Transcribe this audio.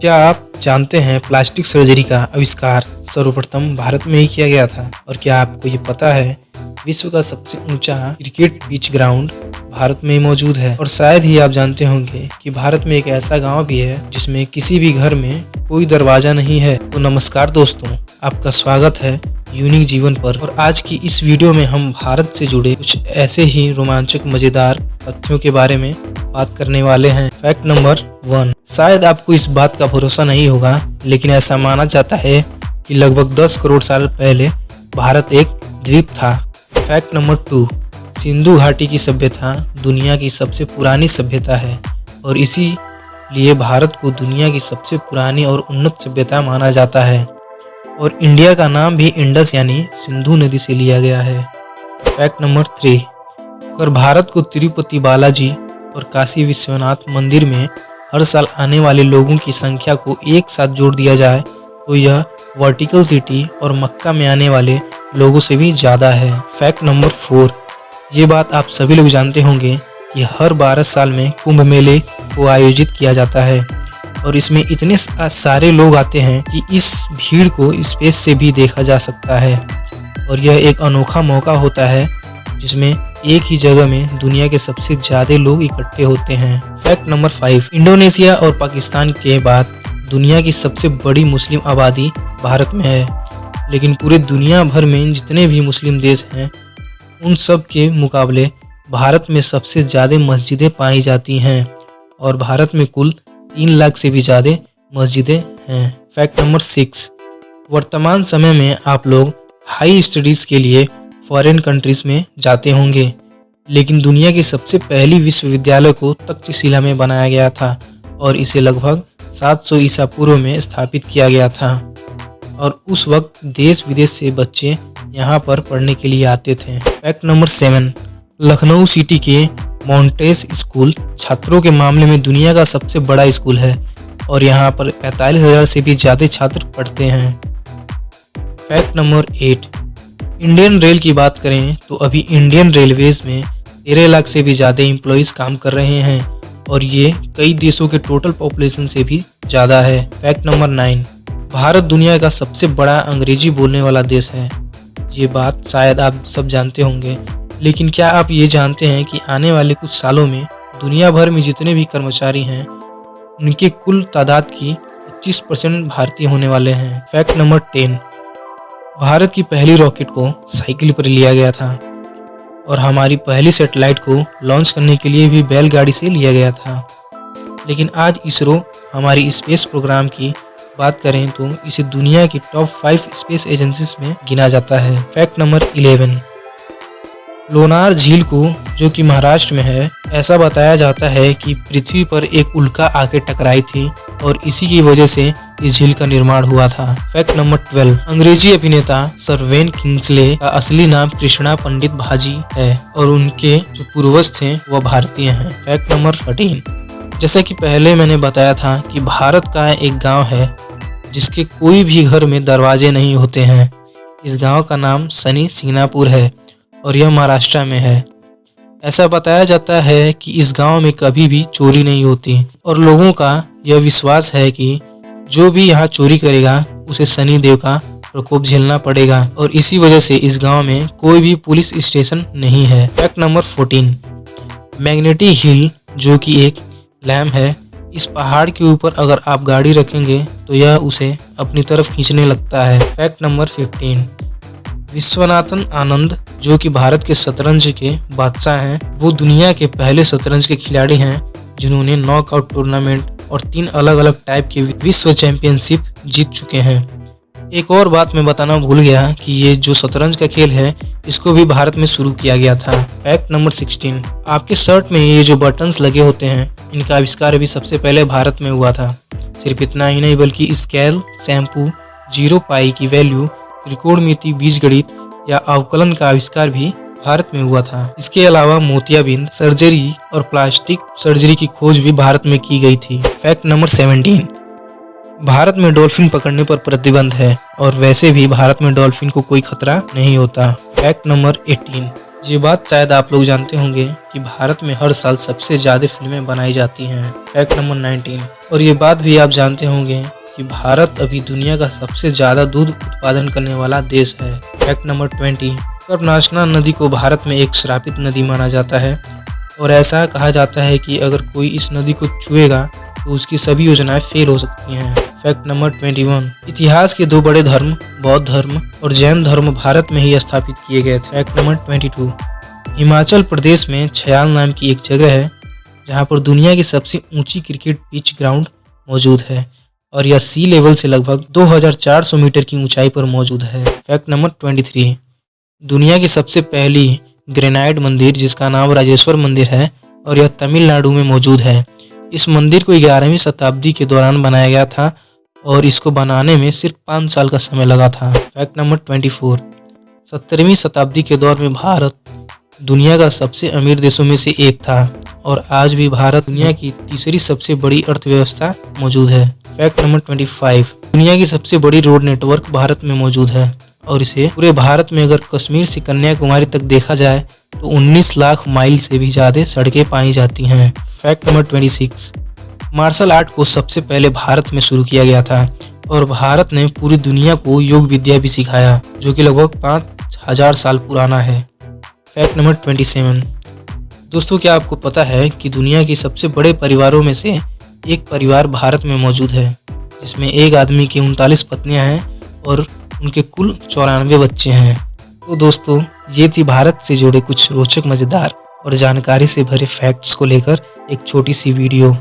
क्या आप जानते हैं प्लास्टिक सर्जरी का आविष्कार सर्वप्रथम भारत में ही किया गया था? और क्या आपको ये पता है विश्व का सबसे ऊंचा क्रिकेट पिच ग्राउंड भारत में ही मौजूद है? और शायद ही आप जानते होंगे कि भारत में एक ऐसा गांव भी है जिसमें किसी भी घर में कोई दरवाजा नहीं है। तो नमस्कार दोस्तों, आपका स्वागत है यूनिक जीवन पर। और आज की इस वीडियो में हम भारत से जुड़े कुछ ऐसे ही रोमांचक मजेदार तथ्यों के बारे में बात करने वाले हैं। Fact number 1। शायद आपको इस बात का भरोसा नहीं होगा, लेकिन ऐसा माना जाता है कि लगभग 10 करोड़ साल पहले भारत एक द्वीप था। Fact number 2। सिंधु घाटी की सभ्यता दुनिया की सबसे पुरानी सभ्यता है और इसीलिए भारत को दुनिया की सबसे पुरानी और उन्नत सभ्यता माना जाता है। और इंडिया का नाम भी इंडस यानी सिंधु नदी से लिया गया है। Fact number 3। अगर भारत को तिरुपति बालाजी और काशी विश्वनाथ मंदिर में हर साल आने वाले लोगों की संख्या को एक साथ जोड़ दिया जाए तो यह वर्टिकल सिटी और मक्का में आने वाले लोगों से भी ज़्यादा है। Fact number 4। ये बात आप सभी लोग जानते होंगे कि हर 12 साल में कुंभ मेले को आयोजित किया जाता है और इसमें इतने सारे लोग आते हैं कि इस भीड़ को स्पेस से भी देखा जा सकता है। और यह एक अनोखा मौका होता है जिसमें एक ही जगह में दुनिया के सबसे ज़्यादा लोग इकट्ठे होते हैं। Fact number 5। इंडोनेशिया और पाकिस्तान के बाद दुनिया की सबसे बड़ी मुस्लिम आबादी भारत में है, लेकिन पूरे दुनिया भर में जितने भी मुस्लिम देश हैं उन सब के मुकाबले भारत में सबसे ज़्यादा मस्जिदें पाई जाती हैं और भारत में कुल 3 लाख से भी ज़्यादा मस्जिदें हैं। Fact number 6। वर्तमान समय में आप लोग हाई स्टडीज़ के लिए फॉरेन कंट्रीज़ में जाते होंगे, लेकिन दुनिया की सबसे पहली विश्वविद्यालय को तक्षशिला में बनाया गया था और इसे लगभग 700 ईसा पूर्व में स्थापित किया गया था। और उस वक्त देश विदेश से बच्चे यहाँ पर पढ़ने के लिए आते थे। Fact number 7। लखनऊ सिटी के मॉन्टेस स्कूल छात्रों के मामले में दुनिया का सबसे बड़ा स्कूल है और यहाँ पर 45,000 से भी ज़्यादा छात्र पढ़ते हैं। Fact number 8। इंडियन रेल की बात करें तो अभी इंडियन रेलवेज में 13 लाख से भी ज़्यादा एम्प्लॉइज़ काम कर रहे हैं और ये कई देशों के टोटल पॉपुलेशन से भी ज़्यादा है। Fact number 9। भारत दुनिया का सबसे बड़ा अंग्रेजी बोलने वाला देश है। ये बात शायद आप सब जानते होंगे, लेकिन क्या आप ये जानते हैं कि आने वाले कुछ सालों में दुनिया भर में जितने भी कर्मचारी हैं उनके कुल तादाद की 25% भारतीय होने वाले हैं। Fact number 10। भारत की पहली रॉकेट को साइकिल पर लिया गया था और हमारी पहली सैटेलाइट को लॉन्च करने के लिए भी बैलगाड़ी से लिया गया था। लेकिन आज इसरो हमारी स्पेस प्रोग्राम की बात करें तो इसे दुनिया की टॉप 5 स्पेस एजेंसीज में गिना जाता है। Fact number 11। लोनार झील को, जो कि महाराष्ट्र में है, ऐसा बताया जाता है कि पृथ्वी पर एक उल्का आके टकराई थी और इसी की वजह से इस झील का निर्माण हुआ था। Fact number 12। अंग्रेजी अभिनेता सर वेन किंग्सले का असली नाम कृष्णा पंडित भाजी है और उनके जो पूर्वज थे वह भारतीय हैं। Fact number 13। जैसा कि पहले मैंने बताया था कि भारत का एक गांव है जिसके कोई भी घर में दरवाजे नहीं होते हैं। इस गांव का नाम शनि सिंगनापुर है और यह महाराष्ट्र में है। ऐसा बताया जाता है कि इस गांव में कभी भी चोरी नहीं होती और लोगों का यह विश्वास है कि जो भी यहाँ चोरी करेगा उसे शनि देव का प्रकोप झेलना पड़ेगा और इसी वजह से इस गांव में कोई भी पुलिस स्टेशन नहीं है। Fact number 14। मैग्नेटिक हिल, जो कि एक लैम्प है, इस पहाड़ के ऊपर अगर आप गाड़ी रखेंगे तो यह उसे अपनी तरफ खींचने लगता है। Fact number 15। विश्वनाथन आनंद, जो कि भारत के शतरंज के बादशाह हैं, वो दुनिया के पहले शतरंज के खिलाड़ी हैं जिन्होंने नॉकआउट टूर्नामेंट और 3 अलग अलग टाइप के विश्व चैंपियनशिप जीत चुके हैं। एक और बात मैं बताना भूल गया कि ये जो शतरंज का खेल है इसको भी भारत में शुरू किया गया था। Fact number 16। आपके शर्ट में ये जो बटन्स लगे होते हैं इनका आविष्कार भी सबसे पहले भारत में हुआ था। सिर्फ इतना ही नहीं बल्कि स्केल, शैम्पू, 0 पाई की वैल्यू, त्रिकोणमिति, बीजगणित या अवकलन का आविष्कार भी भारत में हुआ था। इसके अलावा मोतियाबिंद सर्जरी और प्लास्टिक सर्जरी की खोज भी भारत में की गई थी। Fact number 17। भारत में डॉल्फिन पकड़ने पर प्रतिबंध है और वैसे भी भारत में डॉल्फिन को कोई खतरा नहीं होता। Fact number 18। ये बात शायद आप लोग जानते होंगे कि भारत में हर साल सबसे ज्यादा फिल्में बनाई जाती हैं। Fact number 19। और ये बात भी आप जानते होंगे कि भारत अभी दुनिया का सबसे ज्यादा दूध उत्पादन करने वाला देश है। Fact number 20। कर्नाशना नदी को भारत में एक श्रापित नदी माना जाता है और ऐसा कहा जाता है कि अगर कोई इस नदी को छुएगा तो उसकी सभी योजनाएं फेल हो सकती हैं। Fact number 21। इतिहास के दो बड़े धर्म बौद्ध धर्म और जैन धर्म भारत में ही स्थापित किए गए थे। Fact number 22। हिमाचल प्रदेश में छयाल नाम की एक जगह है जहां पर दुनिया की सबसे ऊंची क्रिकेट पिच ग्राउंड मौजूद है और यह सी लेवल से लगभग 2400 मीटर की ऊंचाई पर मौजूद है। Fact number 23। दुनिया की सबसे पहली ग्रेनाइट मंदिर जिसका नाम राजेश्वर मंदिर है और यह तमिलनाडु में मौजूद है। इस मंदिर को 11वीं शताब्दी के दौरान बनाया गया था और इसको बनाने में सिर्फ 5 साल का समय लगा था। Fact number 24। 17वीं शताब्दी के दौर में भारत दुनिया का सबसे अमीर देशों में से एक था और आज भी भारत दुनिया की तीसरी सबसे बड़ी अर्थव्यवस्था मौजूद है। Fact number 25। दुनिया की सबसे बड़ी रोड नेटवर्क भारत में मौजूद है और इसे पूरे भारत में अगर कश्मीर से कन्याकुमारी तक देखा जाए तो 19 लाख माइल से भी ज्यादा सड़कें पाई जाती हैं। Fact number 26। मार्शल आर्ट को सबसे पहले भारत में शुरू किया गया था और भारत ने पूरी दुनिया को योग विद्या भी सिखाया जो कि लगभग 5000 साल पुराना है। Fact number 27। दोस्तों, क्या आपको पता है कि दुनिया के सबसे बड़े परिवारों में से एक परिवार भारत में मौजूद है जिसमें एक आदमी की 39 पत्नियां हैं और उनके कुल 94 बच्चे हैं। तो दोस्तों, ये थी भारत से जुड़े कुछ रोचक, मजेदार और जानकारी से भरे फैक्ट्स को लेकर एक छोटी सी वीडियो।